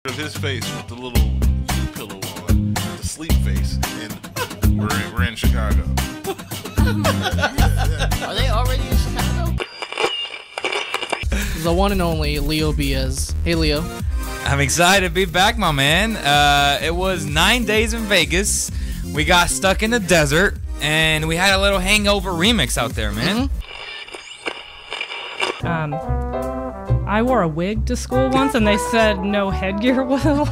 of his face with the little pillow on, the sleep face, and we're in Chicago. Are they already in Chicago? The one and only Leo Biaz. Hey, Leo. I'm excited to be back, my man. It was 9 days in Vegas. We got stuck in the desert, and we had a little hangover remix out there, man. I wore a wig to school once, and they said no headgear was allowed.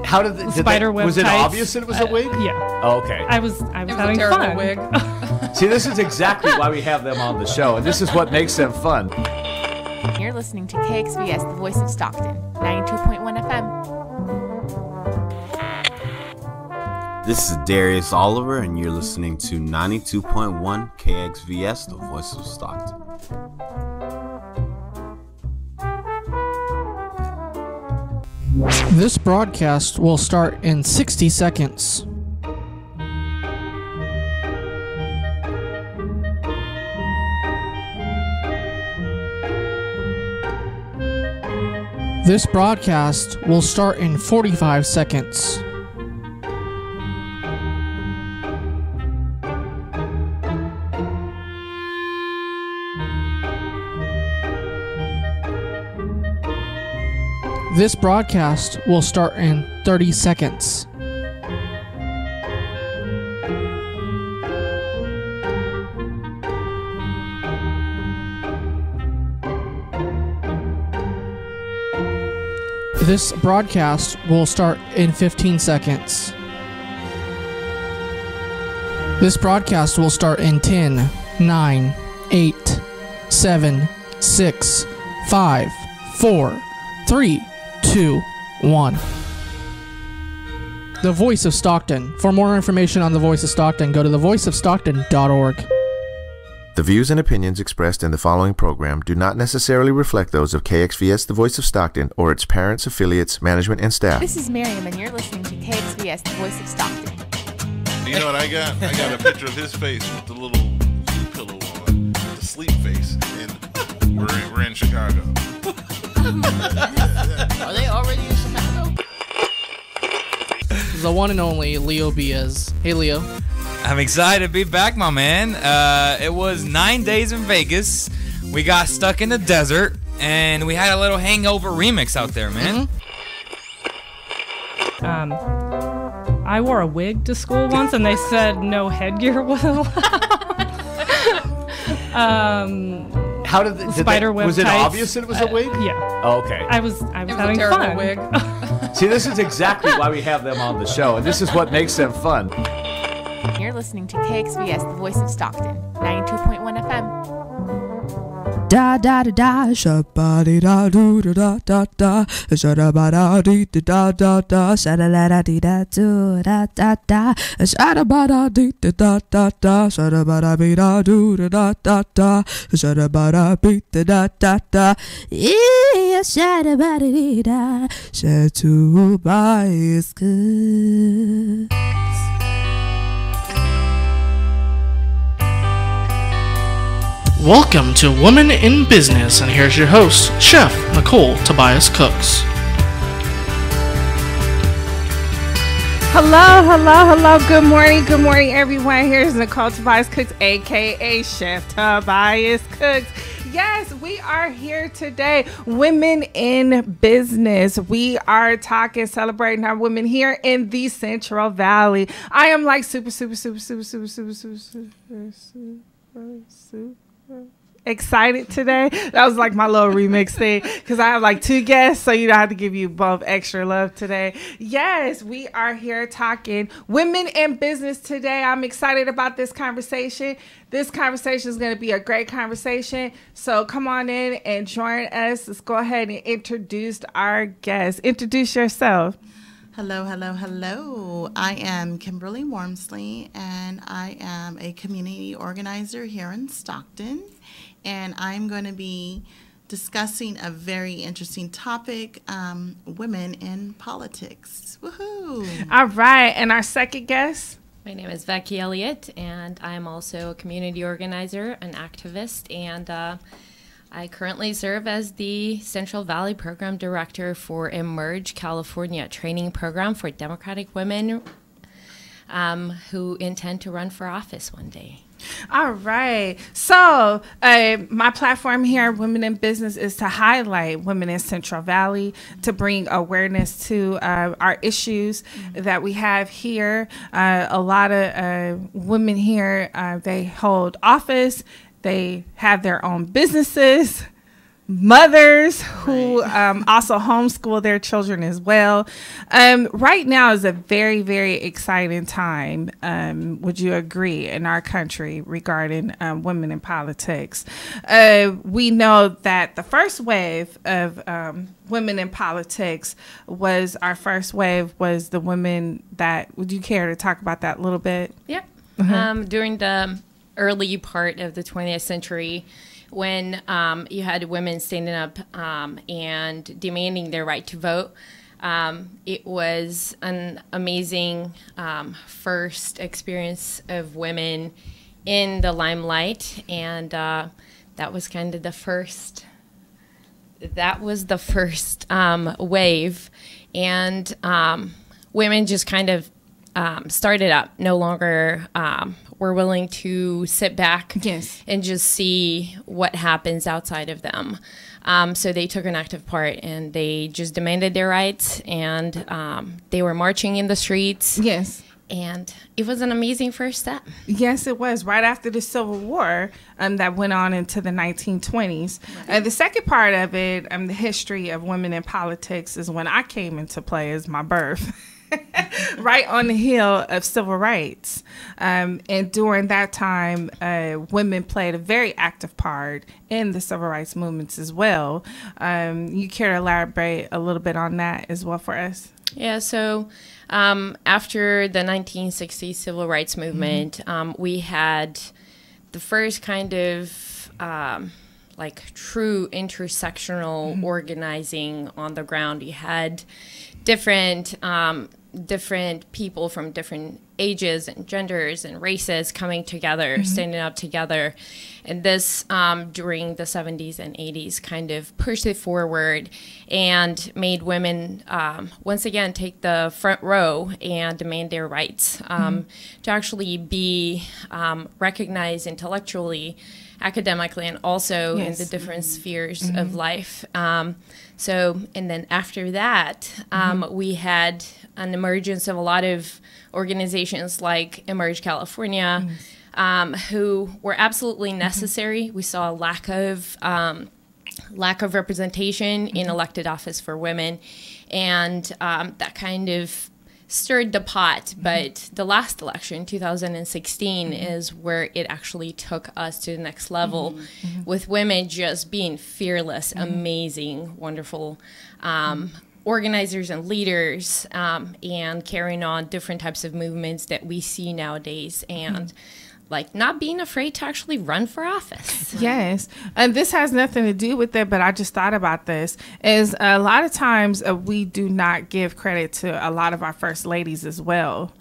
How did the spider web was it tights. Obvious that it was a wig? Yeah. Oh, okay. I was having fun. Wig. See, this is exactly why we have them on the show, and this is what makes them fun. You're listening to KXVS, the voice of Stockton, 92.1 FM. This is Darius Oliver, and you're listening to 92.1 KXVS, the voice of Stockton. This broadcast will start in 60 seconds. This broadcast will start in 45 seconds. This broadcast will start in 30 seconds. This broadcast will start in 15 seconds. This broadcast will start in 10, 9, 8, 7, 6, 5, 4, 3, 2, 1. The Voice of Stockton. For more information on The Voice of Stockton, go to thevoiceofstockton.org. The views and opinions expressed in the following program do not necessarily reflect those of KXVS, the Voice of Stockton, or its parents, affiliates, management, and staff. This is Miriam, and you're listening to KXVS, the voice of Stockton. You know what I got? I got a picture of his face with the little pillow on, the sleep face, and we're in Chicago. Are they already in Chicago? The one and only Leo Biaz. Hey, Leo. I'm excited to be back, my man. It was 9 days in Vegas. We got stuck in the desert, and we had a little hangover remix out there, man. I wore a wig to school once, and they said no headgear was allowed. How did the spider web was it tights. Obvious that it was a wig? Yeah. Oh, okay. I was having fun. Wig. See, this is exactly why we have them on the show, and this is what makes them fun. You're listening to KXVS, the voice of Stockton, 92.1 FM. Da da da da, shabba da do da da da, shabba da dee da da da, shabba da dee da do da da da, shabba da dee da da da, shabba da be da do da da da, shabba da beat da da da, yeah, shabba dee da, Tobias good. Welcome to Women in Business, and here's your host, Chef Nicole Tobias Cooks. Hello. Good morning, everyone. Here's Nicole Tobias Cooks, aka Chef Tobias Cooks. Yes, we are here today. Women in Business. We are celebrating our women here in the Central Valley. I am like super excited today. That was like my little remix thing because I have like two guests, so you don't have to give you both extra love today. Yes, we are here talking women in business today. I'm excited about this conversation. This conversation is going to be a great conversation, so come on in and join us. Let's go ahead and introduce our guest. Introduce yourself. Hello. I am Kimberly Warmsley, and I am a community organizer here in Stockton. And I'm going to be discussing a very interesting topic, women in politics. Woohoo! All right, and our second guest? My name is Vecky Elliott, and I'm also a community organizer, an activist, and I I currently serve as the Central Valley Program Director for Emerge California training program for Democratic women who intend to run for office one day. All right. So my platform here, Women in Business, is to highlight women in Central Valley, to bring awareness to our issues that we have here. A lot of women here, they hold office. They have their own businesses, mothers who also homeschool their children as well. Right now is a very, very exciting time. Would you agree, in our country regarding women in politics? We know that the first wave of women in politics was the women that, would you care to talk about that a little bit? Yep. During the early part of the 20th century, when you had women standing up and demanding their right to vote, it was an amazing first experience of women in the limelight, and that was kind of the first. That was the first wave, and women just kind of started up. No longer were willing to sit back and just see what happens outside of them. So they took an active part, and they just demanded their rights, and they were marching in the streets. Yes. And it was an amazing first step. Yes, it was. Right after the Civil War that went on into the 1920s. The second part of it, the history of women in politics, is when I came into play, is my birth. Right on the heel of civil rights. And during that time, women played a very active part in the civil rights movements as well. You care to elaborate a little bit on that as well for us? Yeah, so after the 1960s civil rights movement, we had the first kind of like true intersectional organizing on the ground. You had different people from different ages and genders and races coming together, standing up together. And this, during the 70s and 80s, kind of pushed it forward and made women, once again, take the front row and demand their rights, to actually be recognized intellectually, academically, and also in the different spheres of life. So, and then after that, we had an emergence of a lot of organizations like Emerge California, who were absolutely necessary. We saw a lack of representation in elected office for women, and that kind of stirred the pot. But the last election, 2016, is where it actually took us to the next level, with women just being fearless, amazing, wonderful organizers and leaders, and carrying on different types of movements that we see nowadays, and like not being afraid to actually run for office. Yes. And this has nothing to do with it, but I just thought about this, is a lot of times we do not give credit to a lot of our first ladies as well.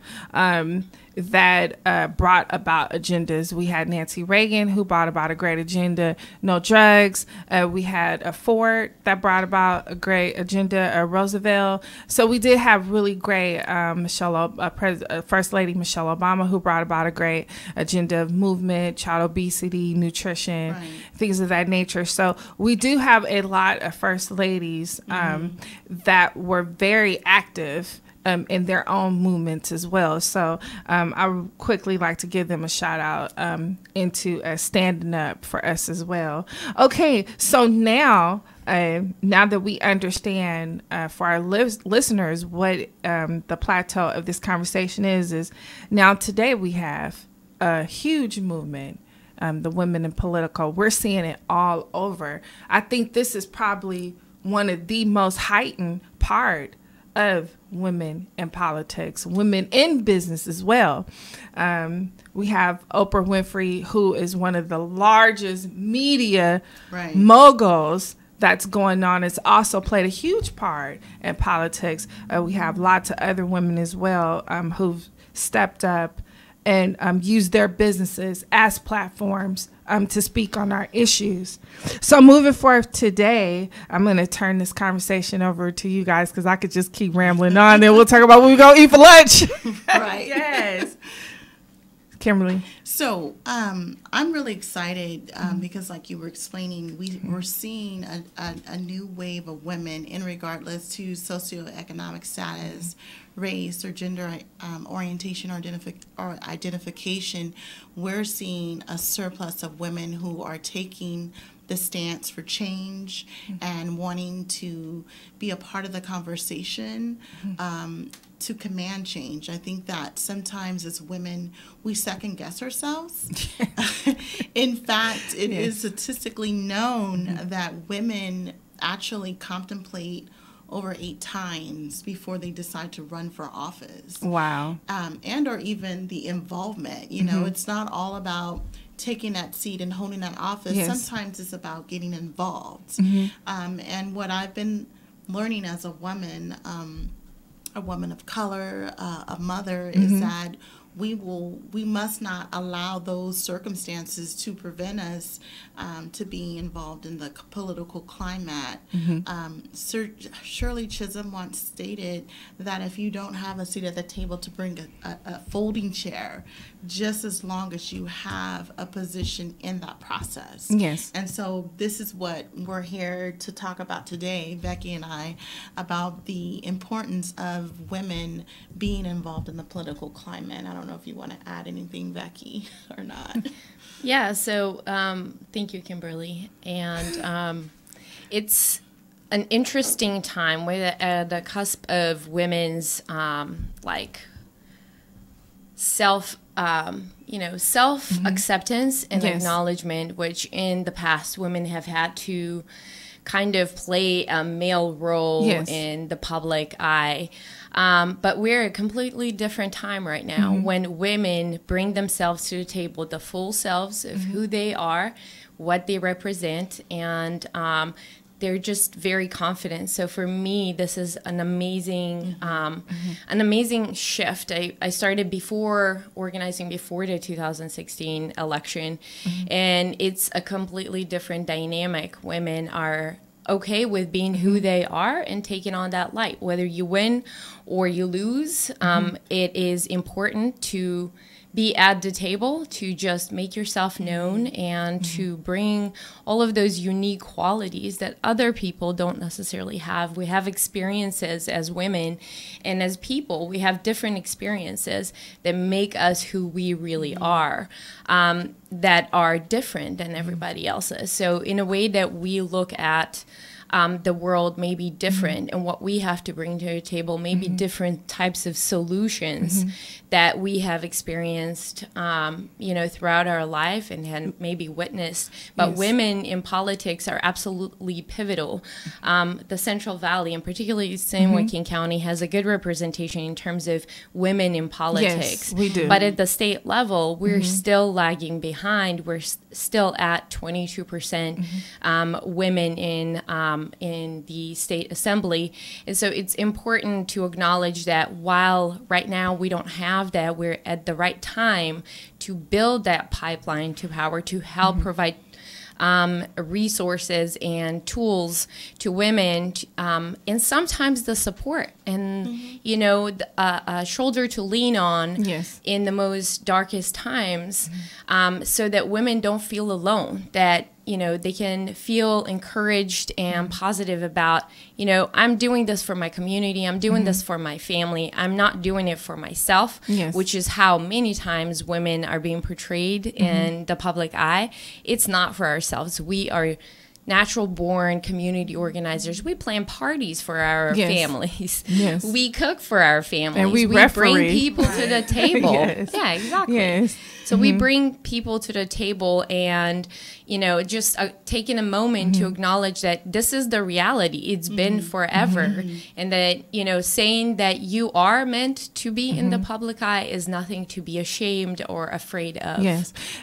That brought about agendas. We had Nancy Reagan, who brought about a great agenda, no drugs. We had Ford that brought about a great agenda, Roosevelt. So we did have really great First Lady Michelle Obama, who brought about a great agenda of movement, child obesity, nutrition, things of that nature. So we do have a lot of first ladies that were very active in their own movements as well. So I would quickly like to give them a shout out into standing up for us as well. Okay, so now that we understand for our listeners what the plateau of this conversation is now today we have a huge movement, the women in political. We're seeing it all over. I think this is probably one of the most heightened part of women in politics, women in business as well. We have Oprah Winfrey, who is one of the largest media moguls that's going on. It's also played a huge part in politics. We have lots of other women as well who've stepped up and use their businesses as platforms to speak on our issues. So moving forward today, I'm going to turn this conversation over to you guys because I could just keep rambling on and we'll talk about what we're going to eat for lunch. Right. Yes. Kimberly. So I'm really excited because like you were explaining, we're seeing a new wave of women in regardless to socioeconomic status, race, or gender orientation or identification. We're seeing a surplus of women who are taking the stance for change and wanting to be a part of the conversation to command change. I think that sometimes as women, we second guess ourselves. In fact, it is statistically known that women actually contemplate over 8 times before they decide to run for office. Wow. And or even the involvement. You know, it's not all about taking that seat and holding that office. Yes. Sometimes it's about getting involved. And what I've been learning as a woman of color, a mother, is that we must not allow those circumstances to prevent us to be involved in the political climate. Sir Shirley Chisholm once stated that if you don't have a seat at the table to bring a folding chair, just as long as you have a position in that process. Yes. And so this is what we're here to talk about today, Vecky and I, about the importance of women being involved in the political climate. I don't know if you want to add anything, Vecky, or not. Yeah, so thank you, Kimberly. And it's an interesting time. We're at the cusp of women's self-acceptance and acknowledgement, which in the past women have had to kind of play a male role in the public eye. But we're at a completely different time right now when women bring themselves to the table, the full selves of who they are, what they represent, and they're just very confident. So for me, this is an amazing shift. I started organizing before the 2016 election, and it's a completely different dynamic. Women are okay with being who they are and taking on that light. Whether you win or you lose, it is important to be at the table, to just make yourself known and to bring all of those unique qualities that other people don't necessarily have. We have experiences as women and as people. We have different experiences that make us who we really are, that are different than everybody else's. So in a way that we look at the world may be different, and what we have to bring to the table may be different types of solutions that we have experienced, throughout our life and had maybe witnessed. But women in politics are absolutely pivotal. The Central Valley, and particularly San Joaquin County, has a good representation in terms of women in politics. Yes, we do. But at the state level, we're still lagging behind. We're still at 22% women in the state assembly. And so it's important to acknowledge that while right now we don't have that, we're at the right time to build that pipeline to power, to help provide resources and tools to women, and sometimes the support and a shoulder to lean on in the most darkest times, so that women don't feel alone, that they can feel encouraged and positive about, I'm doing this for my community, I'm doing this for my family, I'm not doing it for myself, which is how many times women are being portrayed in the public eye. It's not for ourselves. We are natural born community organizers. We plan parties for our families. We cook for our families. And we bring people to the table. Yeah, exactly. So we bring people to the table, and just taking a moment to acknowledge that this is the reality. It's been forever, and that saying that you are meant to be in the public eye is nothing to be ashamed or afraid of.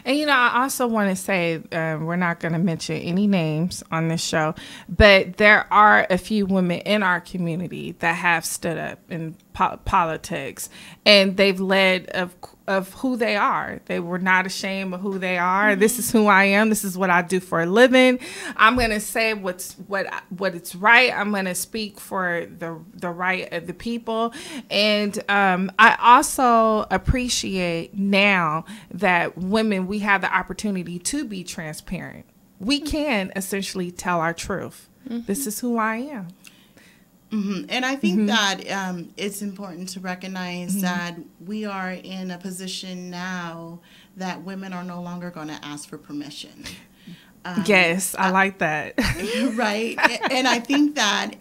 And I also want to say, we're not going to mention any names, times on this show, but there are a few women in our community that have stood up in politics, and they've led of who they are. They were not ashamed of who they are. This is who I am. This is what I do for a living. I'm going to say what it's right. I'm going to speak for the right of the people. And I also appreciate now that women, we have the opportunity to be transparent. We can essentially tell our truth. This is who I am. And I think that it's important to recognize that we are in a position now that women are no longer going to ask for permission. Yes, I like that. Right. And I think that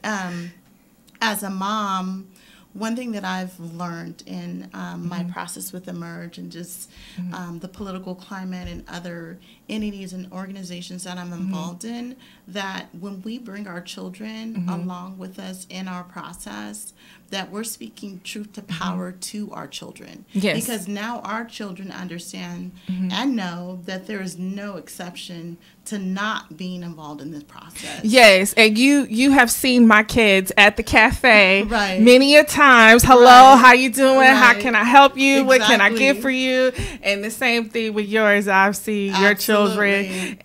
as a mom, one thing that I've learned in my process with Emerge and just the political climate and other entities and organizations that I'm involved in, that when we bring our children along with us in our process, that we're speaking truth to power to our children. Yes. Because now our children understand and know that there is no exception to not being involved in this process. Yes, and you have seen my kids at the cafe many a times. Hello, how you doing? How can I help you? What can I get for you? And the same thing with yours. I see your children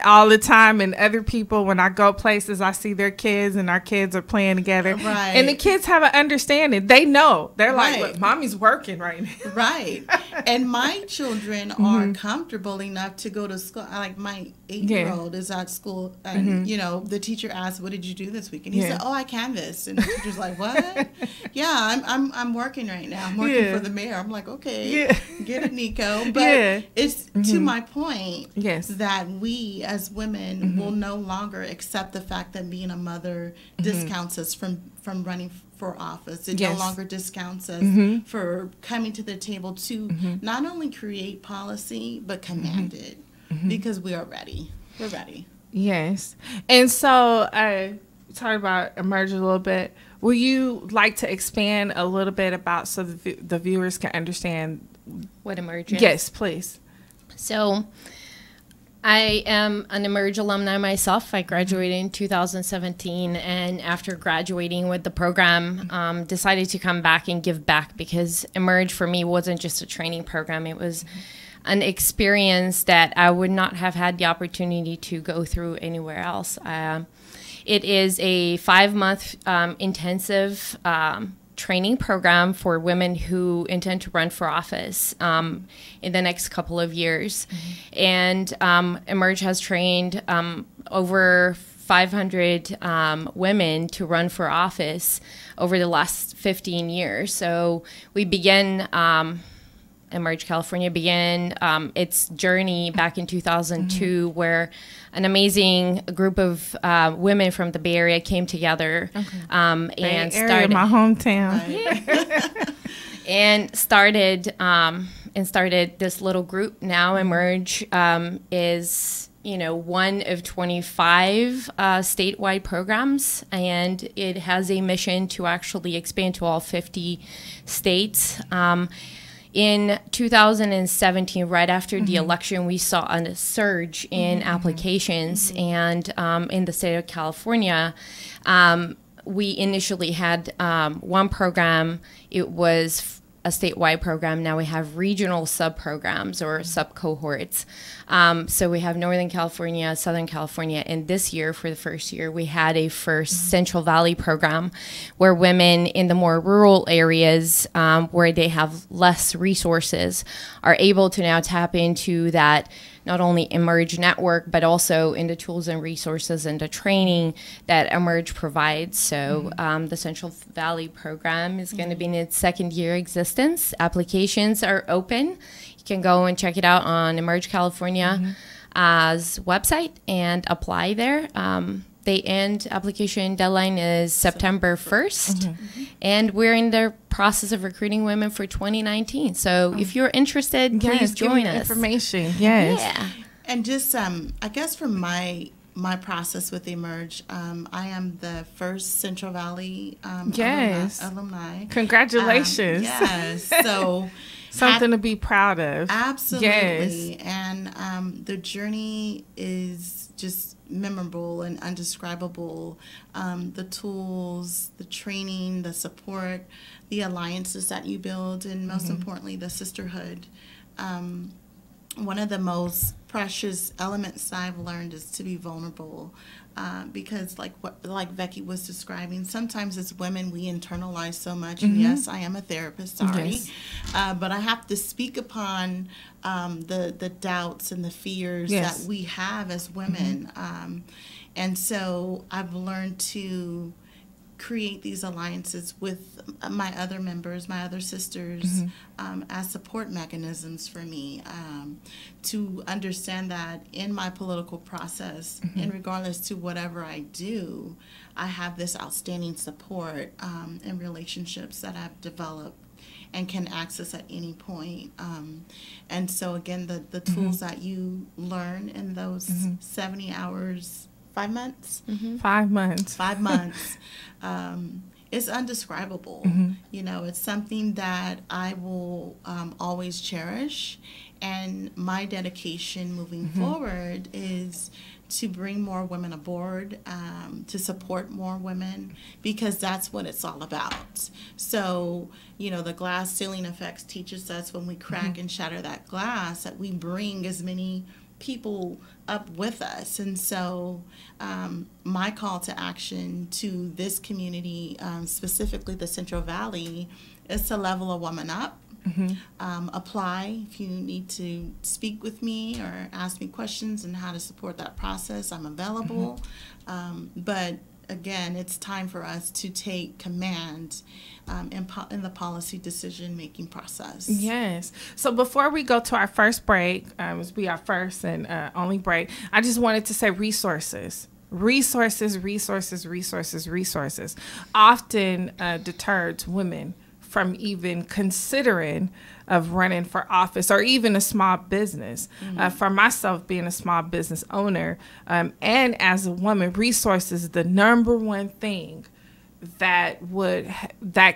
all the time, and other people. When I go places, I see their kids, and our kids are playing together. Right. And the kids have an understanding. They know. They're like, look, mommy's working right now. Right. And my children are comfortable enough to go to school. Like my 8-year-old is at school, and you know, the teacher asked, "What did you do this week?" And he said, "Oh, I canvassed." And the teacher's like, "What?" "Yeah, I'm working right now. I'm working for the mayor." I'm like, "Okay, get it, Nico." But it's to my point that we as women will no longer accept the fact that being a mother discounts us from running for office. It no longer discounts us for coming to the table to not only create policy but command it, because we are ready. We're ready. Yes. And so talk about Emerge a little bit. Would you like to expand a little bit about so the viewers can understand what Emerge is? Yes, please. So I am an Emerge alumni myself. I graduated in 2017, and after graduating with the program, decided to come back and give back, because Emerge for me wasn't just a training program. It was an experience that I would not have had the opportunity to go through anywhere else. It is a 5-month intensive training program for women who intend to run for office in the next couple of years. And Emerge has trained over 500 women to run for office over the last 15 years. So we began, Emerge California began its journey back in 2002, where an amazing group of women from the Bay Area came together and started my hometown. and started this little group. Now Emerge is, you know, one of 25 statewide programs, and it has a mission to actually expand to all 50 states. In 2017, right after the election, we saw a surge in applications, and in the state of California, we initially had one program. It was a statewide program. Now we have regional sub-programs or sub-cohorts. So we have Northern California, Southern California, and this year, for the first year, we had a first Central Valley program where women in the more rural areas where they have less resources are able to now tap into that not only Emerge network, but also in the tools and resources and the training that Emerge provides. So the Central Valley program is going to be in its second year existence. Applications are open. You can go and check it out on Emerge California's website and apply there. The end application deadline is September 1st, and we're in the process of recruiting women for 2019. So if you're interested, please join us. Information, yes. Yeah. And just, I guess from my process with Emerge, I am the first Central Valley alumni. Congratulations. Yes. So something to be proud of. Absolutely. Yes. And the journey is just memorable and undescribable. The tools, the training, the support, the alliances that you build, and most importantly, the sisterhood. One of the most precious elements I've learned is to be vulnerable, because like Vecky was describing, sometimes as women we internalize so much. And yes, I am a therapist, sorry, but I have to speak upon the doubts and the fears that we have as women, and so I've learned to create these alliances with my other members, my other sisters, as support mechanisms for me, to understand that in my political process, and regardless to whatever I do, I have this outstanding support and relationships that I've developed and can access at any point. And so again, the tools that you learn in those 70 hours, 5 months? 5 months. 5 months. It's undescribable. You know, it's something that I will always cherish. And my dedication moving forward is to bring more women aboard, to support more women, because that's what it's all about. So, you know, the glass ceiling effects teaches us when we crack and shatter that glass that we bring as many people up with us. And so my call to action to this community, specifically the Central Valley, is to level a woman up. Apply if you need to speak with me or ask me questions and how to support that process. I'm available. But again, it's time for us to take command in the policy decision-making process. Yes. So before we go to our first break, this will be our first and only break, I just wanted to say resources. Resources often deters women from even considering of running for office or even a small business. For myself, being a small business owner, and as a woman, resources is the number one thing that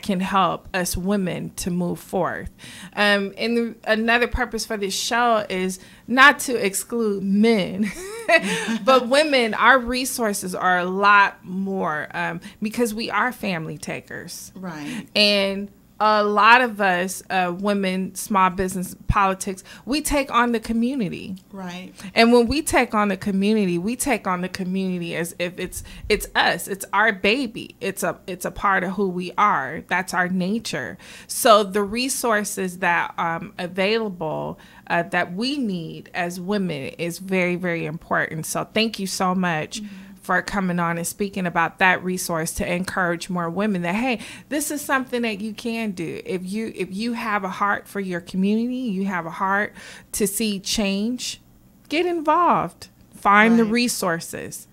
can help us women to move forth. And another purpose for this show is not to exclude men, but women, our resources are a lot more, because we are family takers. Right. And a lot of us, women, small business, politics, we take on the community. Right. And when we take on the community as if it's us. It's our baby. It's a part of who we are. That's our nature. So the resources that available that we need as women is very, very important. So thank you so much for coming on and speaking about that resource to encourage more women that, hey, this is something that you can do. If you have a heart for your community, you have a heart to see change, get involved. Find the resources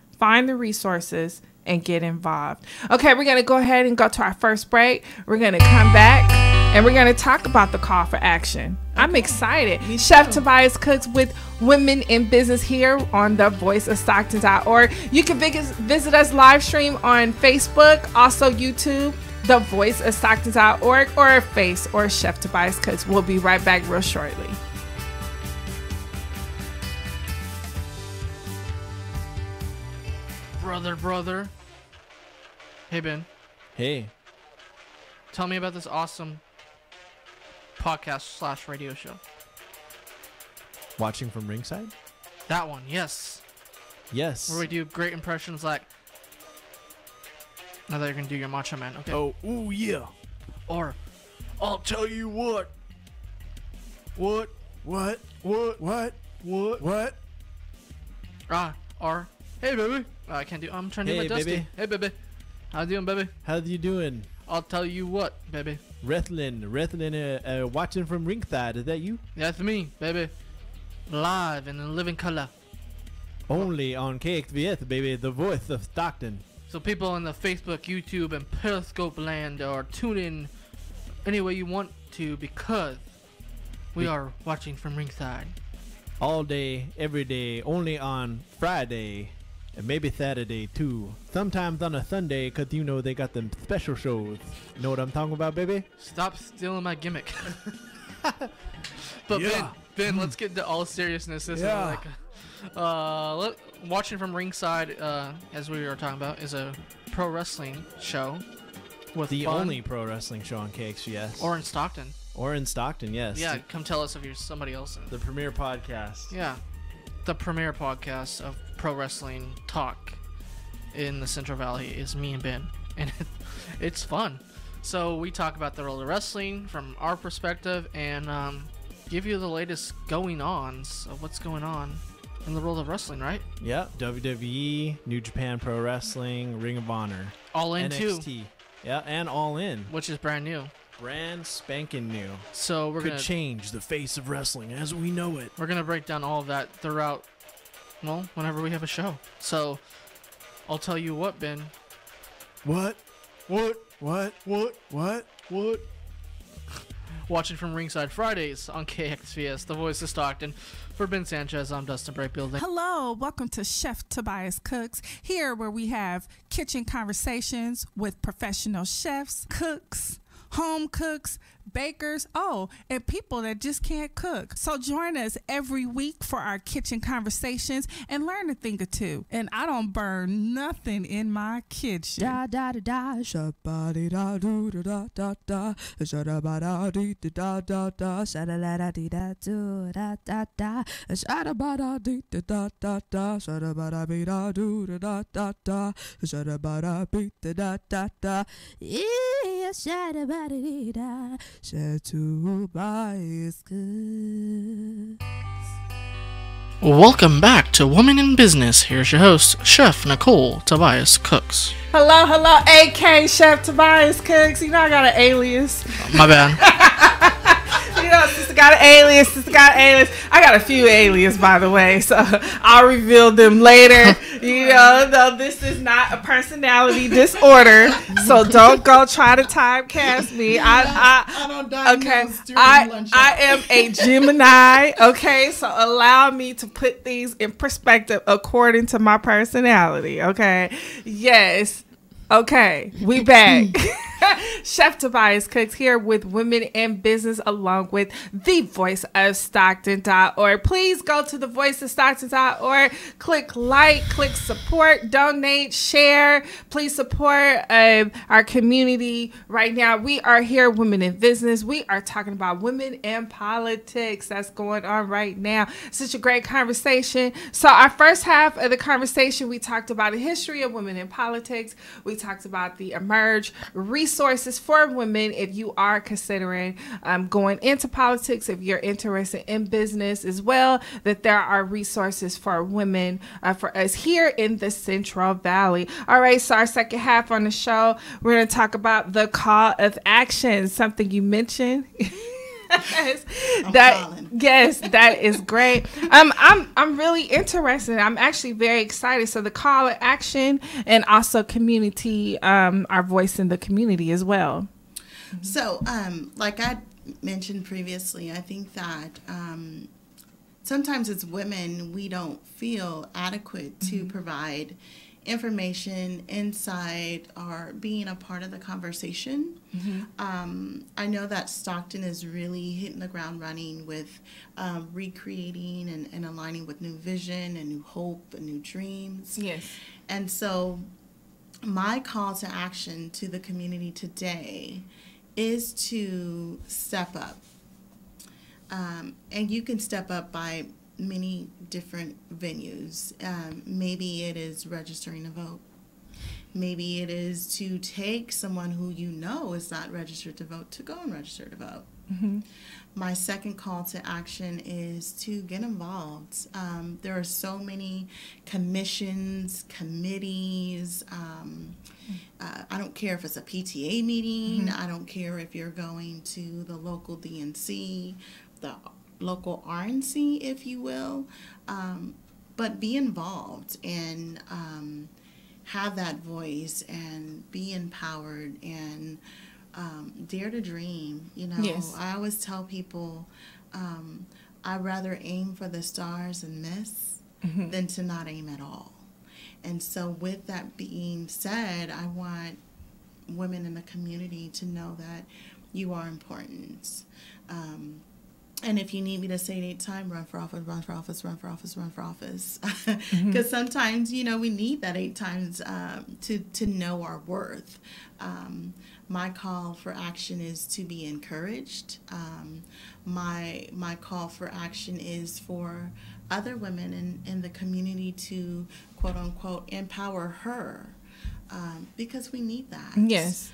and get involved. Okay, we're going to go ahead and go to our first break. We're going to come back and we're going to talk about the call for action. I'm excited. Chef Tobias cooks with women in business here on the voiceofstockton.org. You can visit us live stream on Facebook, also YouTube, the voiceofstockton.org, or Face or Chef Tobias Cooks. We'll be right back real shortly. Brother. Hey, Ben. Hey. Tell me about this awesome podcast / radio show. Watching from ringside? That one, yes. Yes. Where we do great impressions like... Now that you're going to do your Macho Man, okay? Oh, ooh, yeah. Or, I'll tell you what. What? Or, hey, baby. I can't do... I'm trying to do my Dusty. Baby. Hey, baby. How you doing, baby? How you doing? I'll tell you what, baby. Wrestling, watching from ringside. Is that you? That's me, baby. Live and in living color. Only on KXVS, baby, the voice of Stockton. So people on the Facebook, YouTube, and Periscope land are tune in any way you want to, because we are watching from ringside. All day, every day, only on Friday. And maybe Saturday too. Sometimes on a Sunday, because you know they got them special shows. You know what I'm talking about, baby? Stop stealing my gimmick. But yeah. Ben, let's get into all seriousness. This is like Watching from ringside, as we were talking about, is a pro wrestling show with The fun. only pro wrestling show on KXVS. Or in Stockton. Or in Stockton, yes. Yeah, come tell us if you're somebody else. The premier podcast. Yeah, the premier podcast of pro wrestling talk in the Central Valley is me and Ben, and it's fun. So we talk about the world of wrestling from our perspective and give you the latest going-ons of what's going on in the world of wrestling, right? Yeah, WWE, New Japan Pro Wrestling, Ring of Honor. All In NXT. too. Yeah, and All In. Which is brand new. Brand spanking new. So we're Could gonna change the face of wrestling as we know it. We're gonna break down all of that throughout, well, whenever we have a show. So I'll tell you what, Ben. What? Watching from ringside Fridays on KXVS, the voice of Stockton. For Ben Sanchez, I'm Dustin Brightbuilding. Hello, welcome to Chef Tobias Cooks, here where we have kitchen conversations with professional chefs, cooks, home cooks, bakers, and people that just can't cook. So join us every week for our kitchen conversations and learn a thing or two. And I don't burn nothing in my kitchen. Da da da da, shabba da do da da da, shada da dee da da da, shada da dee da do da da da, shada da dee da da da, shada da be da do da da da, shada da be da da da, yeah, shada dee da. Tobias Cooks. Welcome back to Women in Business. Here's your host, Chef Nicole Tobias Cooks. Hello, AK Chef Tobias Cooks. You know I got an alias. My bad. You know, sister got an alias. I got a few aliases, by the way, so I'll reveal them later. You know, though this is not a personality disorder, so don't go try to typecast me. I don't diagnose during lunch. I am a Gemini. Okay, so allow me to put these in perspective according to my personality. Okay, yes. Okay, we back. Chef Tobias Cooks here with Women in Business along with the voice of Stockton.org. Please go to the voice of Stockton.org. Click like, click support, donate, share. Please support our community. Right now, we are here, Women in Business. We are talking about women in politics. That's going on right now. Such a great conversation. So our first half of the conversation, we talked about the history of women in politics. We talked about the emerge resources for women if you are considering going into politics, if you're interested in business as well, that there are resources for women for us here in the Central Valley. All right, so our second half on the show, we're going to talk about the call of action, something you mentioned. Yes, that is great. I'm really interested. I'm actually very excited. So the call to action and also community, our voice in the community as well. So, like I mentioned previously, I think that sometimes as women, we don't feel adequate to provide information, insight, or being a part of the conversation. I know that Stockton is really hitting the ground running with recreating and aligning with new vision and new hope and new dreams. Yes. And so my call to action to the community today is to step up. And you can step up by many different venues. Maybe it is registering to vote. Maybe it is to take someone who you know is not registered to vote to go and register to vote. My second call to action is to get involved. There are so many commissions, committees. I don't care if it's a PTA meeting. I don't care if you're going to the local DNC, the local RNC, if you will, but be involved and have that voice and be empowered and dare to dream. You know, yes. I always tell people I'd rather aim for the stars and miss than to not aim at all. And so with that being said, I want women in the community to know that you are important. And if you need me to say it 8 times, run for office, run for office, run for office, run for office. Because sometimes, you know, we need that 8 times to know our worth. My call for action is to be encouraged. My call for action is for other women in the community to, quote unquote, empower her, because we need that. Yes.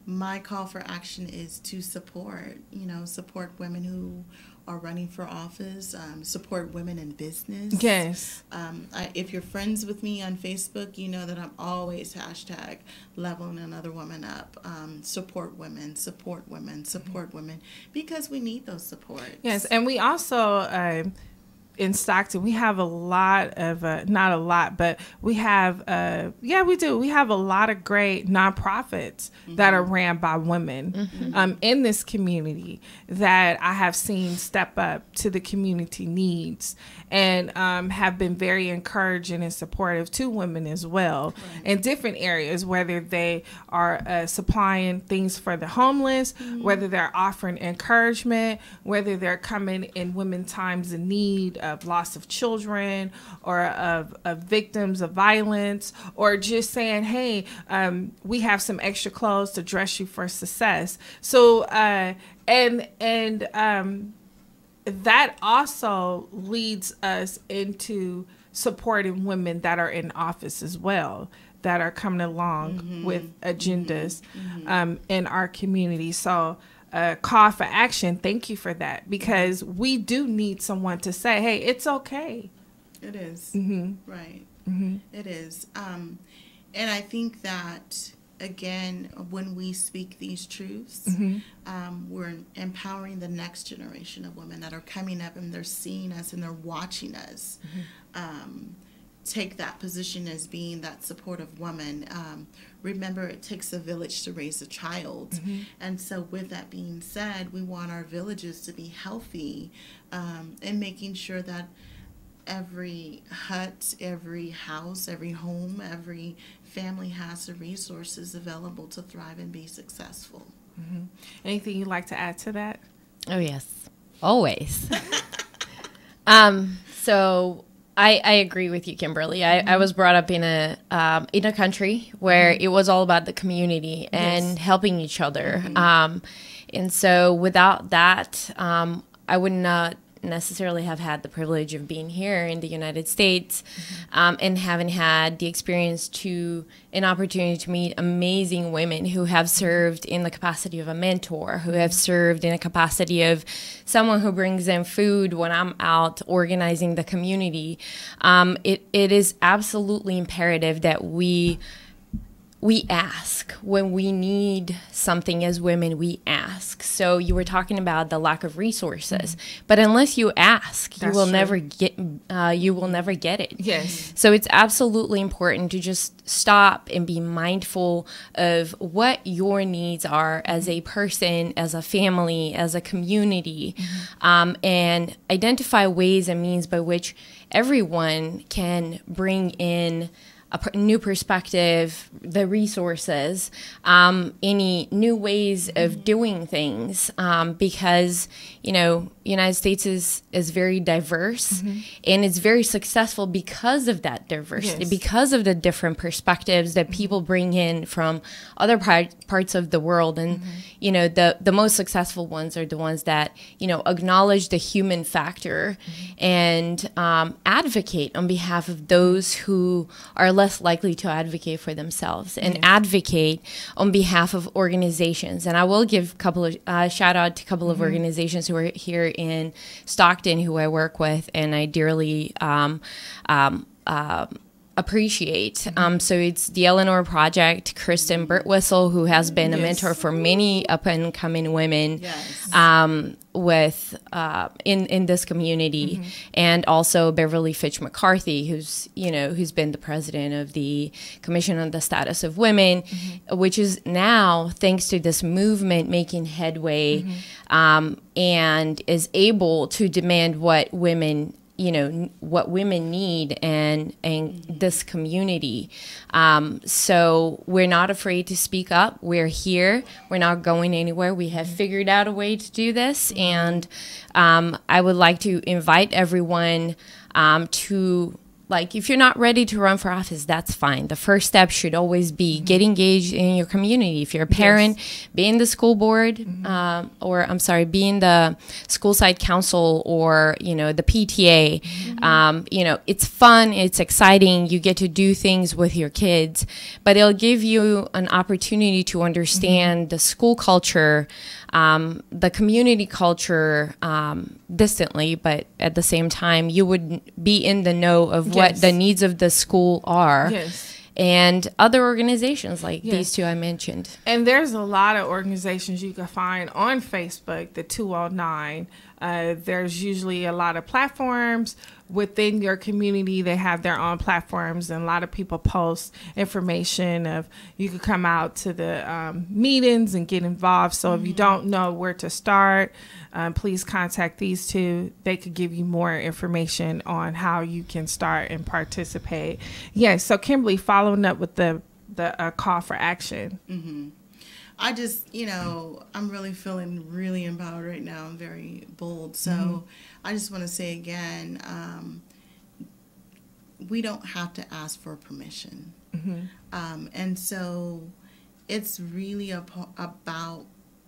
My call for action is to support women who are running for office, support women in business. Yes. If you're friends with me on Facebook, you know that I'm always hashtag leveling another woman up. Support women, support women, support women, because we need those supports. Yes, and we also in Stockton, we have a lot of, not a lot, but we have, we do. We have a lot of great nonprofits that are ran by women in this community that I have seen step up to the community needs and have been very encouraging and supportive to women as well in different areas, whether they are supplying things for the homeless, whether they're offering encouragement, whether they're coming in women's times of need, of loss of children or of victims of violence, or just saying, hey, we have some extra clothes to dress you for success. So that also leads us into supporting women that are in office as well, that are coming along with agendas in our community. So call for action. Thank you for that, because we do need someone to say, hey, it's okay. It is. Right. It is. And I think that, again, when we speak these truths, we're empowering the next generation of women that are coming up, and they're seeing us and they're watching us take that position as being that supportive woman. Remember, it takes a village to raise a child. And so with that being said, we want our villages to be healthy, and making sure that every hut, every house, every home, every family has the resources available to thrive and be successful. Anything you'd like to add to that? Oh, yes. Always. So I agree with you, Kimberly. I was brought up in a country where it was all about the community and helping each other. And so without that, I would not necessarily have had the privilege of being here in the United States, and having had the experience to an opportunity to meet amazing women who have served in the capacity of a mentor, who have served in a capacity of someone who brings in food when I'm out organizing the community. It is absolutely imperative that we ask when we need something. As women, we ask. So you were talking about the lack of resources, but unless you ask, you will never get it. Yes. So it's absolutely important to just stop and be mindful of what your needs are as a person, as a family, as a community, and identify ways and means by which everyone can bring in a new perspective, the resources, any new ways of doing things, because, United States is very diverse, and it's very successful because of that diversity, because of the different perspectives that people bring in from other parts of the world. And, the most successful ones are the ones that, acknowledge the human factor and advocate on behalf of those who are less likely to advocate for themselves, and advocate on behalf of organizations. And I will give a couple of shout out to a couple of organizations who are here in Stockton who I work with and I dearly appreciate. So it's the Eleanor Project, Kristen Birtwhistle, who has been a mentor for many up and coming women with in this community, and also Beverly Fitch McCarthy, who's been the president of the Commission on the Status of Women, which is now, thanks to this movement, making headway, and is able to demand what women what women need and this community. So we're not afraid to speak up. We're here. We're not going anywhere. We have figured out a way to do this. And I would like to invite everyone to, like, if you're not ready to run for office, that's fine. The first step should always be get engaged in your community. If you're a parent, be in the school board, be in the school site council or, the PTA. It's fun. It's exciting. You get to do things with your kids, but it'll give you an opportunity to understand the school culture, the community culture distantly, but at the same time, you would be in the know of what the needs of the school are. And other organizations like these two I mentioned. And there's a lot of organizations you can find on Facebook, the 209. There's usually a lot of platforms within your community. They have their own platforms, and a lot of people post information of you could come out to the meetings and get involved. So if you don't know where to start, please contact these two. They could give you more information on how you can start and participate. Yes. So Kimberly, following up with the call for action. I just, I'm really feeling really empowered right now. I'm very bold. So I just want to say again, we don't have to ask for permission. And so it's really about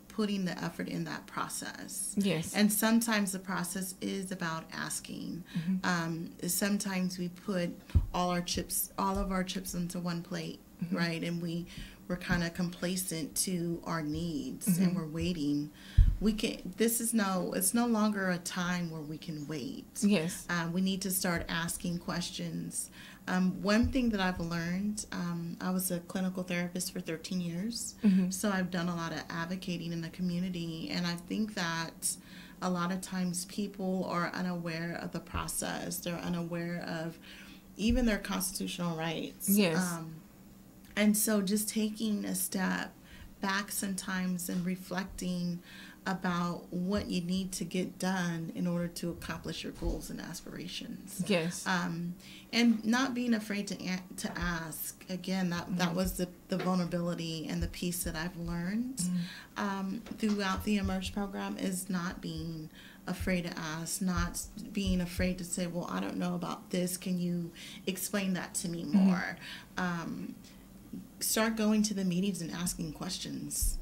putting the effort in that process. And sometimes the process is about asking. Sometimes we put all of our chips into one plate, right? And we're kind of complacent to our needs and we're waiting. It's no longer a time where we can wait. We need to start asking questions. One thing that I've learned, I was a clinical therapist for 13 years, so I've done a lot of advocating in the community, and I think that a lot of times people are unaware of the process. They're unaware of even their constitutional rights. And so just taking a step back sometimes and reflecting about what you need to get done in order to accomplish your goals and aspirations. And not being afraid to ask. Again, that was the vulnerability and the piece that I've learned throughout the Emerge program, is not being afraid to ask, not being afraid to say, well, I don't know about this. Can you explain that to me more? Start going to the meetings and asking questions.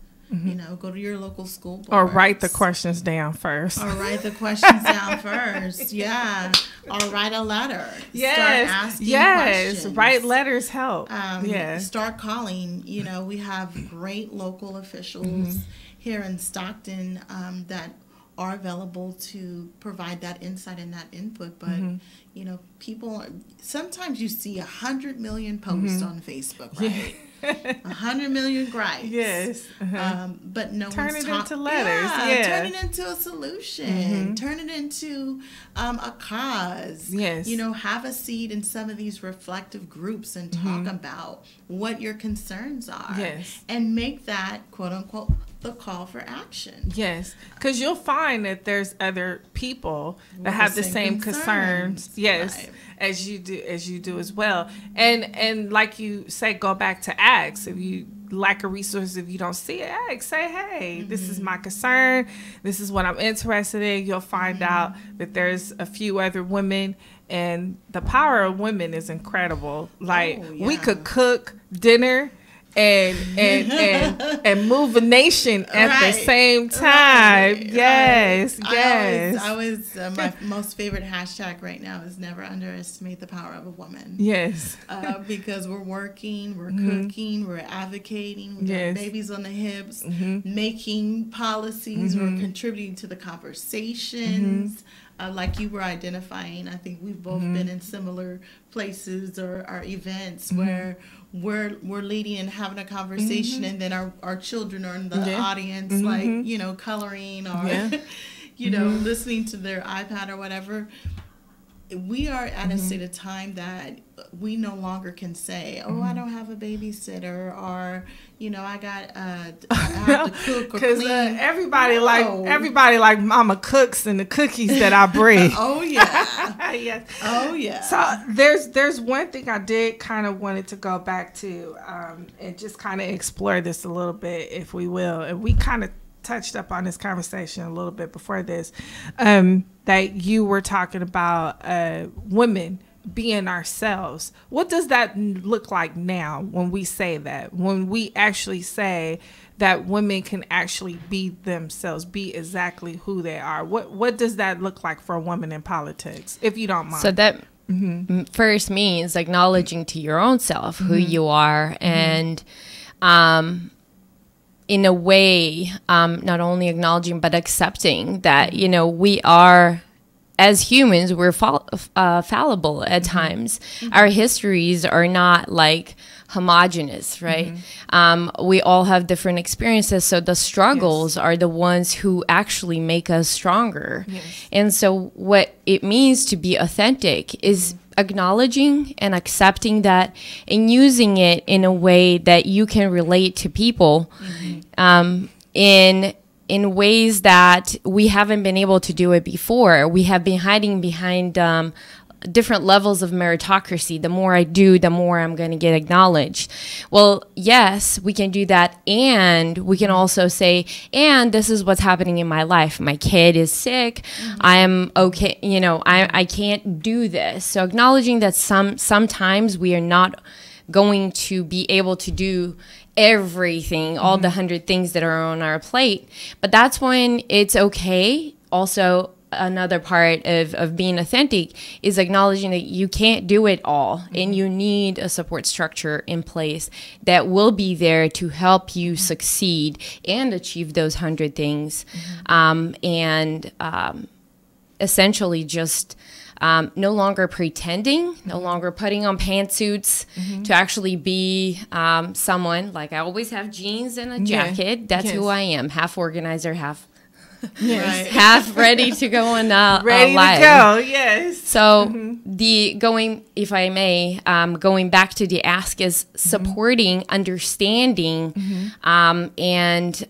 Go to your local school board. Or write the questions down first. Or write the questions down first. Or write a letter. Start asking questions. Write letters help. Start calling. We have great local officials here in Stockton that are available to provide that insight and that input. But people, sometimes you see 100 million posts on Facebook, right? 100 million gripes. But no turn one's it into letters. Turn it into a solution. Turn it into a cause. Have a seat in some of these reflective groups and talk about what your concerns are. And make that, quote unquote, the call for action. Because you'll find that there's other people that have the same concerns. As you do as well. And like you say, go back to ask. If you lack a resource, if you don't see it, ask. Say, hey, this is my concern. This is what I'm interested in. You'll find out that there's a few other women, and the power of women is incredible. Like, we could cook dinner and move a nation at the same time. I always my most favorite hashtag right now is never underestimate the power of a woman. Because we're working, we're cooking, we're advocating, we got babies on the hips, making policies, we're contributing to the conversations. Like you were identifying, I think we've both been in similar places or events where we're leading and having a conversation, and then our children are in the audience, like, coloring or, listening to their iPad or whatever. we are at a state of time that we no longer can say, "Oh, I don't have a babysitter," or I have to cook or clean. Everybody like Mama cooks and the cookies that I bring. Oh yeah, yes. Oh yeah. So there's one thing I did kind of wanted to go back to, and just kind of explore this a little bit, if we will. And we kind of touched up on this conversation a little bit before this, that you were talking about women being ourselves. What does that look like now when we say that? When we actually say that women can actually be themselves, be exactly who they are. What does that look like for a woman in politics, if you don't mind? So that first means acknowledging to your own self who you are, and in a way, not only acknowledging but accepting that, we are, as humans, we're fallible at times. Our histories are not like homogenous, right? We all have different experiences, so the struggles are the ones who actually make us stronger. And so what it means to be authentic is acknowledging and accepting that, and using it in a way that you can relate to people in ways that we haven't been able to do it before. We have been hiding behind different levels of meritocracy. The more I do, the more I'm going to get acknowledged. Well, yes, we can do that. And we can also say, and this is what's happening in my life. My kid is sick. I am okay. I can't do this. So acknowledging that sometimes we are not going to be able to do everything, all the 100 things that are on our plate. But that's when it's okay. Also, another part of being authentic is acknowledging that you can't do it all, and you need a support structure in place that will be there to help you succeed and achieve those 100 things. And essentially just no longer pretending, no longer putting on pantsuits to actually be someone. Like, I always have jeans and a jacket. That's who I am. Half organizer, half half ready to go on ready live. To go. Yes. So if I may, going back to the ask is supporting, understanding, and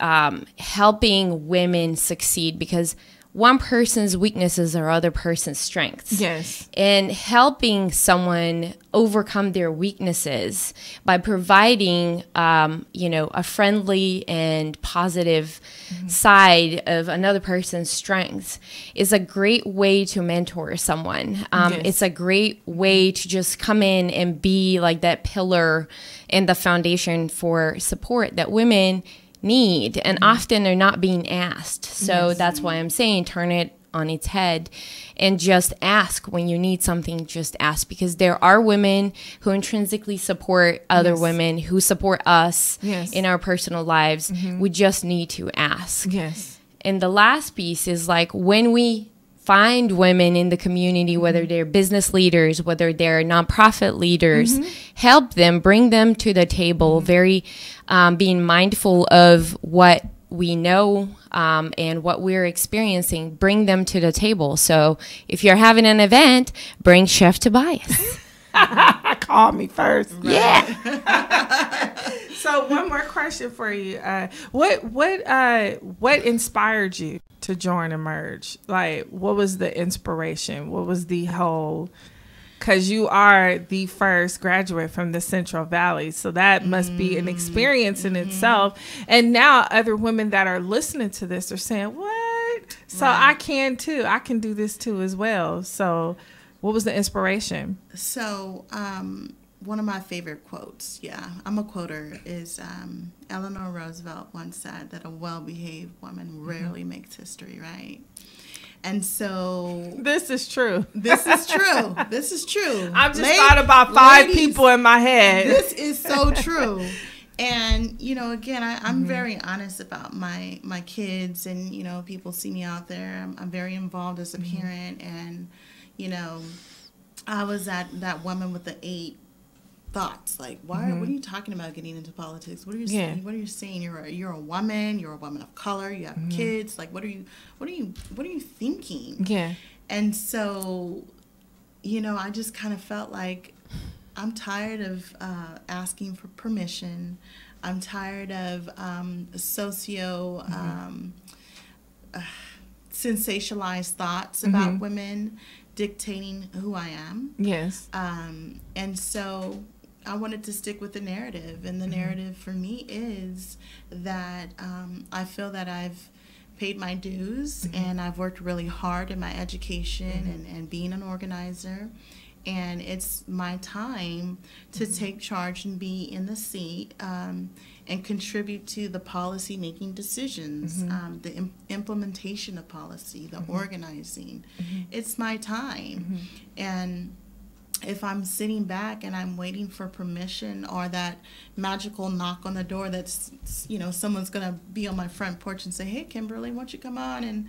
helping women succeed, because one person's weaknesses are other person's strengths. Yes. And helping someone overcome their weaknesses by providing, a friendly and positive side of another person's strengths is a great way to mentor someone. It's a great way to just come in and be like that pillar and the foundation for support that women need, and often they're not being asked. So that's why I'm saying turn it on its head and just ask when you need something. Just ask, because there are women who intrinsically support other women, who support us in our personal lives. We just need to ask. And the last piece is, like, when we find women in the community, whether they're business leaders, whether they're nonprofit leaders, help them, bring them to the table, very being mindful of what we know and what we're experiencing, bring them to the table. So if you're having an event, bring Chef Tobias. Call me first. Right. Yeah. So one more question for you. What inspired you to join Emerge? Like, what was the inspiration? What was the whole? Because you are the first graduate from the Central Valley, so that must be an experience in itself. And now other women that are listening to this are saying, "What? So I can too. I can do this too as well." So, what was the inspiration? So, one of my favorite quotes, I'm a quoter, is Eleanor Roosevelt once said that a well-behaved woman rarely makes history, right? And so this is true. This is true. This is true. I've just thought about five people in my head. This is so true. And, again, I'm very honest about my kids, and, people see me out there. I'm very involved as a parent, and, I was that woman with the 8 thoughts. Like, what are you talking about getting into politics? What are you saying? What are you saying? You're a woman. You're a woman of color. You have kids. Like, what are you thinking? Yeah. And so I just kind of felt like I'm tired of asking for permission. I'm tired of sensationalized thoughts about women dictating who I am. Yes. And so I wanted to stick with the narrative. And the narrative for me is that I feel that I've paid my dues and I've worked really hard in my education and being an organizer. And it's my time to take charge and be in the seat and contribute to the policy-making decisions, the implementation of policy, the organizing. It's my time. And if I'm sitting back and I'm waiting for permission or that magical knock on the door that's, someone's going to be on my front porch and say, hey, Kimberly, why don't you come on and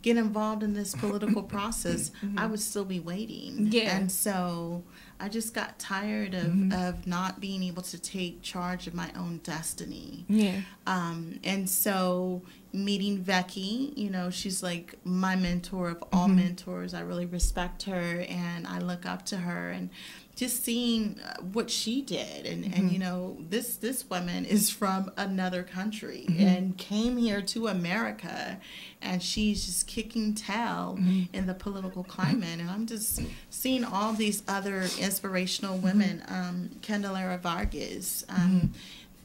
get involved in this political process, I would still be waiting. Yeah. And so I just got tired of not being able to take charge of my own destiny. Yeah. And so meeting Vecky, she's like my mentor of all mentors. I really respect her and I look up to her, and just seeing what she did. And this woman is from another country and came here to America, and she's just kicking tail in the political climate. And I'm just seeing all these other inspirational women, Candelaria Vargas,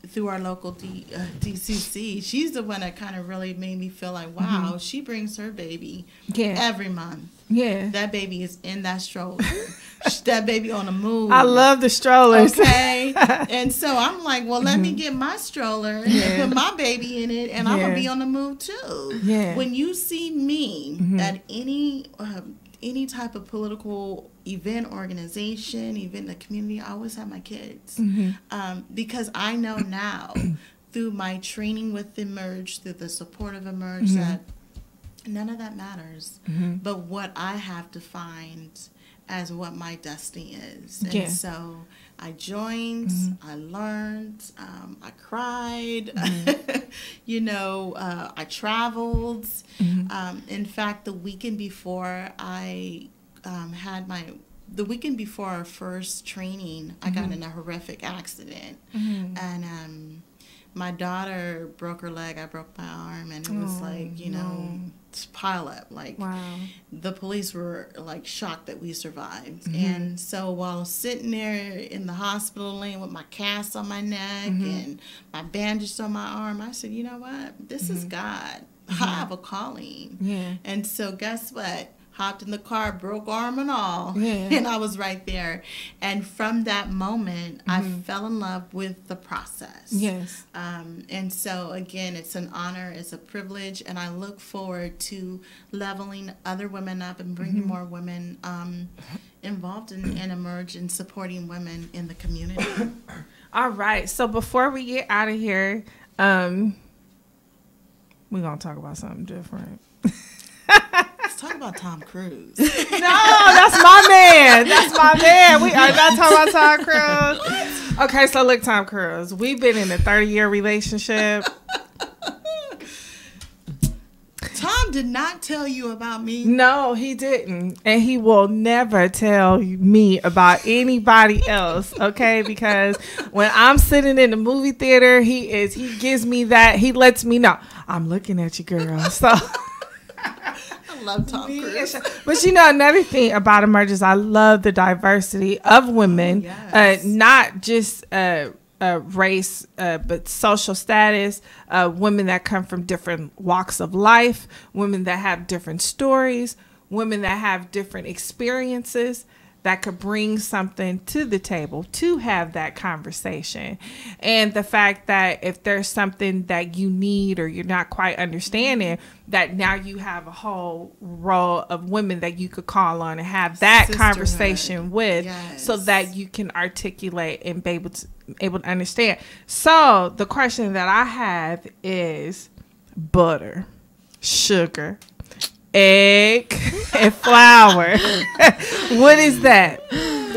through our local DCC. She's the one that kind of really made me feel like, wow, she brings her baby every month. Yeah. That baby is in that stroller. That baby on the move. I love the strollers. Okay. And so I'm like, well, let me get my stroller and put my baby in it, and I'm going to be on the move too. Yeah. When you see me at any type of political event, organization, event in the community, I always have my kids. Because I know now through my training with Emerge, through the support of Emerge, that none of that matters. But what I have to find as what my destiny is. And so I joined, I learned, I cried, I traveled. In fact, the weekend before the weekend before our first training, I got in a horrific accident. And my daughter broke her leg, I broke my arm, and it was pile up. The police were shocked that we survived. And so while sitting there in the hospital laying with my cast on my neck and my bandage on my arm, I said, you know what? This is God. I have a calling. And so guess what? Hopped in the car, broke arm and all, and I was right there. And from that moment, I fell in love with the process. Yes. And so, again, it's an honor, it's a privilege, and I look forward to leveling other women up and bringing more women involved in Emerge and supporting women in the community. All right. So before we get out of here, we're going to talk about something different. Let's talk about Tom Cruise. No, that's my man. That's my man. We are not talking about Tom Cruise. Okay, so look, Tom Cruise. We've been in a 30-year relationship. Tom did not tell you about me. No, he didn't. And he will never tell me about anybody else, okay? Because when I'm sitting in the movie theater, he gives me that. He lets me know, I'm looking at you, girl. So I love Tom Cruise. But another thing about Emerge is I love the diversity of women, not just race, but social status, women that come from different walks of life, women that have different stories, women that have different experiences that could bring something to the table to have that conversation. And the fact that if there's something that you need or you're not quite understanding, that now you have a whole row of women that you could call on and have that conversation with, so that you can articulate and be able to understand. So the question that I have is butter, sugar, egg, and flour. What is that?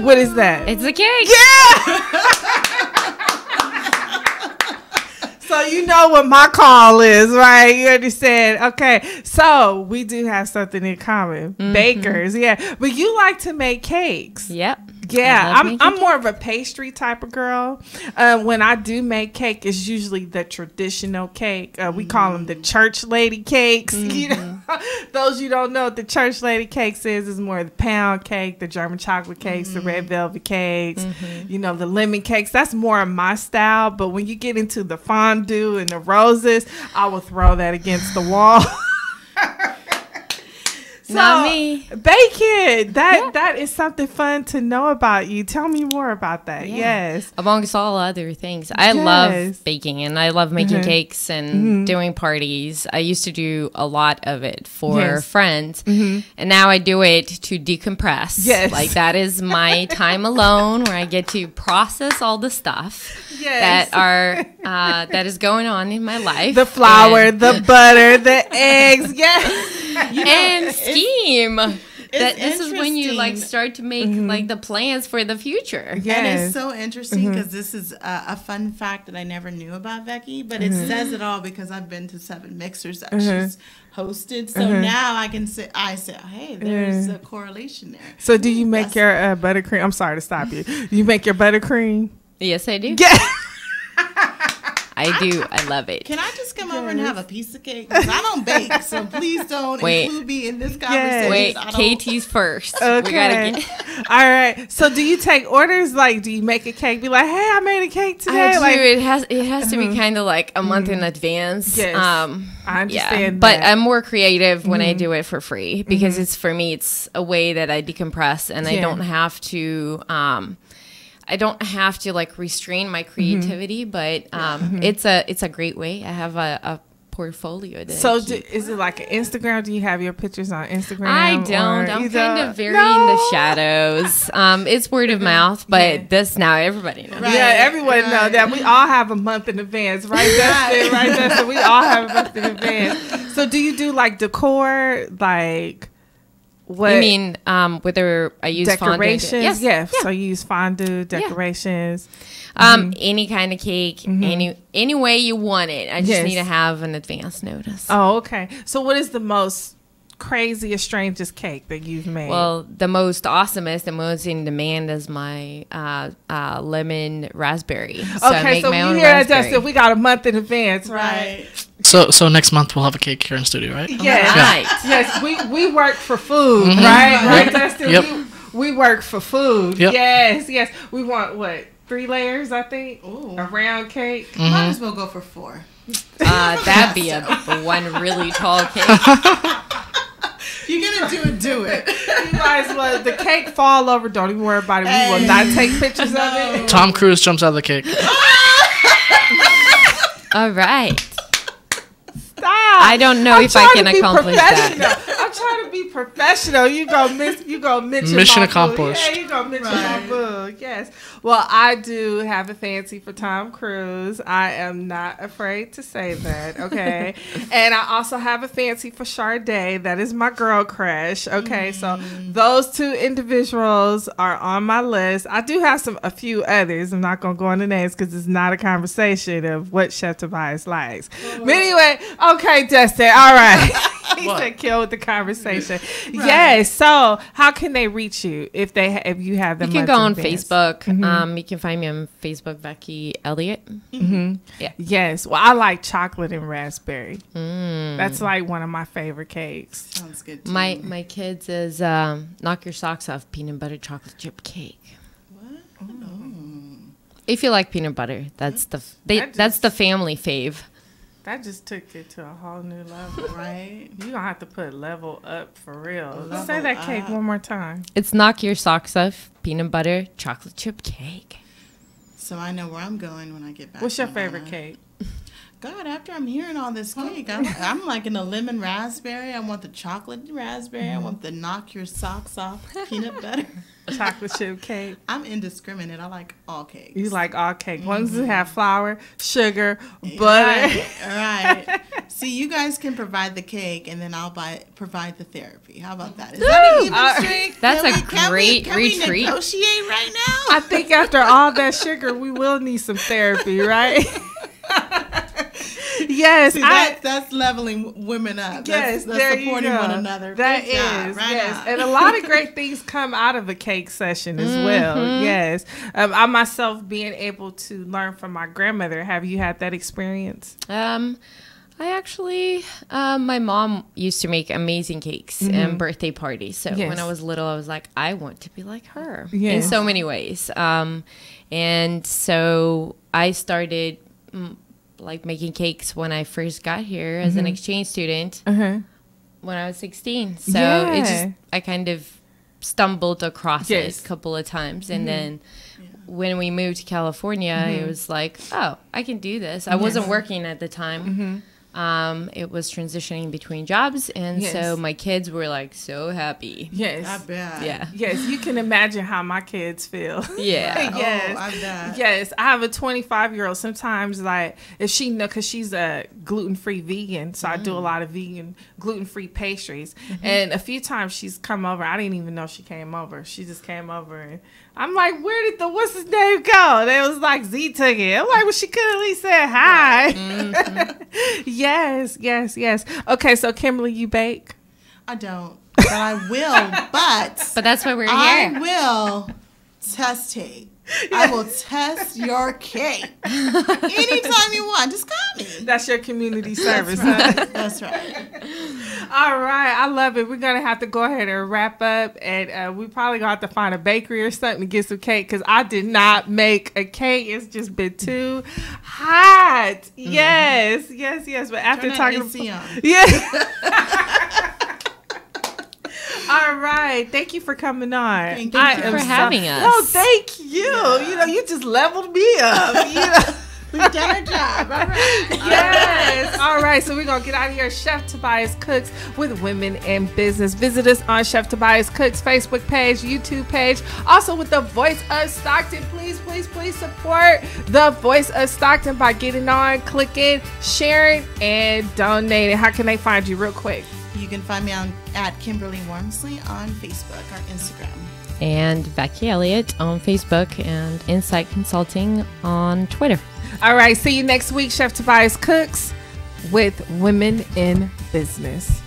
What is that? It's a cake. Yeah. So you know what my call is, right? You understand? Okay. So we do have something in common. Bakers, yeah. But you like to make cakes. Yep. Yeah, I'm more of a pastry type of girl. When I do make cake, it's usually the traditional cake. We call them the church lady cakes. You know, those you don't know what the church lady cakes is more the pound cake, the German chocolate cakes, the red velvet cakes, you know, the lemon cakes. That's more of my style. But when you get into the fondue and the roses, I will throw that against the wall. So, not me. Bacon. That is something fun to know about you. Tell me more about that. Yeah. Yes. Amongst all other things, I love baking and I love making cakes and doing parties. I used to do a lot of it for friends, and now I do it to decompress. Yes. Like that is my time alone where I get to process all the stuff that is going on in my life. The flour, the butter, the eggs. Yes. And scheme. This is when you like start to make like the plans for the future. Yes. And it's so interesting because this is a fun fact that I never knew about Vecky, but it says it all because I've been to 7 mixers that she's hosted. So now I can say, hey, there's a correlation there. So do you make your buttercream? I'm sorry to stop you. You make your buttercream? Yes, I do. Yeah. I do. I love it. Can I just come over and have a piece of cake? Because I don't bake, so please don't include me in this conversation. Wait, KT's first. Okay. We gotta get. All right. So, do you take orders? Like, do you make a cake? Be like, hey, I made a cake today. I do. Like, it has to be kind of like a month in advance. Yes. I understand. But I'm more creative when I do it for free because it's for me. It's a way that I decompress and I don't have to. I don't have to like restrain my creativity, but it's a great way. I have a portfolio. So is it like an Instagram? Do you have your pictures on Instagram? I don't. I'm kind of very in the shadows. It's word of mouth, but this now everybody knows. Right. Yeah, everyone knows that. We all have a month in advance, right, Dustin? Right, Dustin? We all have a month in advance. So do you do like decor, like... What? You mean whether I use decorations? Fondue? Yes. Yeah. So you use fondue, decorations. Any kind of cake, any way you want it. I just need to have an advance notice. Oh, okay. So what is the most craziest, strangest cake that you've made? Well, the most awesomest and most in demand is my lemon raspberry. Okay, so you hear that, Justin? We got a month in advance, right? So next month we'll have a cake here in studio, right? Yes. Right. Yes, we work for food, right? Right, Justin? Yep. We work for food. Yep. Yes. We want, 3 layers, I think? Ooh. A round cake. Might as well go for 4. That'd be one really tall cake. You're gonna do it. You might as well. The cake fall over. Don't even worry about it. We will not take pictures of it. Tom Cruise jumps out of the cake. All right. Stop. I don't know if I can accomplish that. I'm trying to be professional. You go mention Mission my accomplished. Boo. Yeah, you go mention my boo. Yes. Well, I do have a fancy for Tom Cruise. I am not afraid to say that. Okay. And I also have a fancy for Sade. That is my girl crush. Okay. So those 2 individuals are on my list. I do have a few others. I'm not gonna go into names because it's not a conversation of what Chef Tobias likes. But anyway, okay, Dustin. All right. He said kill with the conversation. Right. Yes. So how can they reach you if you have them? You can go on Facebook. You can find me on Facebook, Vecky Elliott. Yeah. Yes. Well, I like chocolate and raspberry. That's like one of my favorite cakes. Sounds good too. My kids is knock your socks off peanut butter chocolate chip cake. What? Oh. If you like peanut butter, that's the family fave. That just took it to a whole new level, right? You're going to have to put level up for real. Say that cake one more time. It's knock your socks off peanut butter chocolate chip cake. So I know where I'm going when I get back. What's your favorite cake? God, after I'm hearing all this cake, I'm liking the lemon raspberry. I want the chocolate raspberry. I want the knock your socks off peanut butter. Chocolate chip cake. I'm indiscriminate. I like all cakes. You like all cake. Ones that have flour, sugar, butter. Right. See, you guys can provide the cake, and then I'll provide the therapy. How about that? Is that an even strength? That's a great retreat. Can we negotiate right now? I think after all that sugar, we will need some therapy, right? Yes, See, that's leveling women up. Yes, that's supporting one another. That Good job. is, Right yes. on. And a lot of great things come out of a cake session as well. Yes. I myself being able to learn from my grandmother. Have you had that experience? I actually, my mom used to make amazing cakes and birthday parties. So when I was little, I was like, I want to be like her in so many ways. And so I started like making cakes when I first got here as an exchange student when I was 16. So it just, I kind of stumbled across it a couple of times. And then when we moved to California, it was like, oh, I can do this. I wasn't working at the time. It was transitioning between jobs, and so my kids were like so happy. Yes, I bet. Yeah. Yes, you can imagine how my kids feel. Yeah. Yes. I bet. Yes, I have a 25-year-old. Sometimes, like, if she know, because she's a gluten-free vegan, so I do a lot of vegan gluten-free pastries. And a few times she's come over. I didn't even know she came over. She just came over, and I'm like, where did what's his name go? And it was like Z took it. I'm like, well, she could at least say hi. Yes. Okay, so Kimberly, you bake? I don't, but I will. But that's why we're here. I will test cake. I will test your cake anytime you want. Just call me. That's your community service. That's right. All right, I love it. We're gonna have to go ahead and wrap up, and we probably gonna have to find a bakery or something to get some cake because I did not make a cake. It's just been too hot. Yes. But after talking, All right. Thank you for coming on. Thank you for having us. Oh, thank you. Yeah. You know, you just leveled me up. You know? We've done our job. All right. Yes. All right. So we're going to get out of here. Chef Tobias Cooks with Women in Business. Visit us on Chef Tobias Cooks Facebook page, YouTube page. Also with the Voice of Stockton. Please support the Voice of Stockton by getting on, clicking, sharing, and donating. How can they find you real quick? You can find me at Kimberly Warmsley on Facebook or Instagram. And Vecky Elliott on Facebook and Insight Consulting on Twitter. All right. See you next week, Chef Tobias Cooks with Women in Business.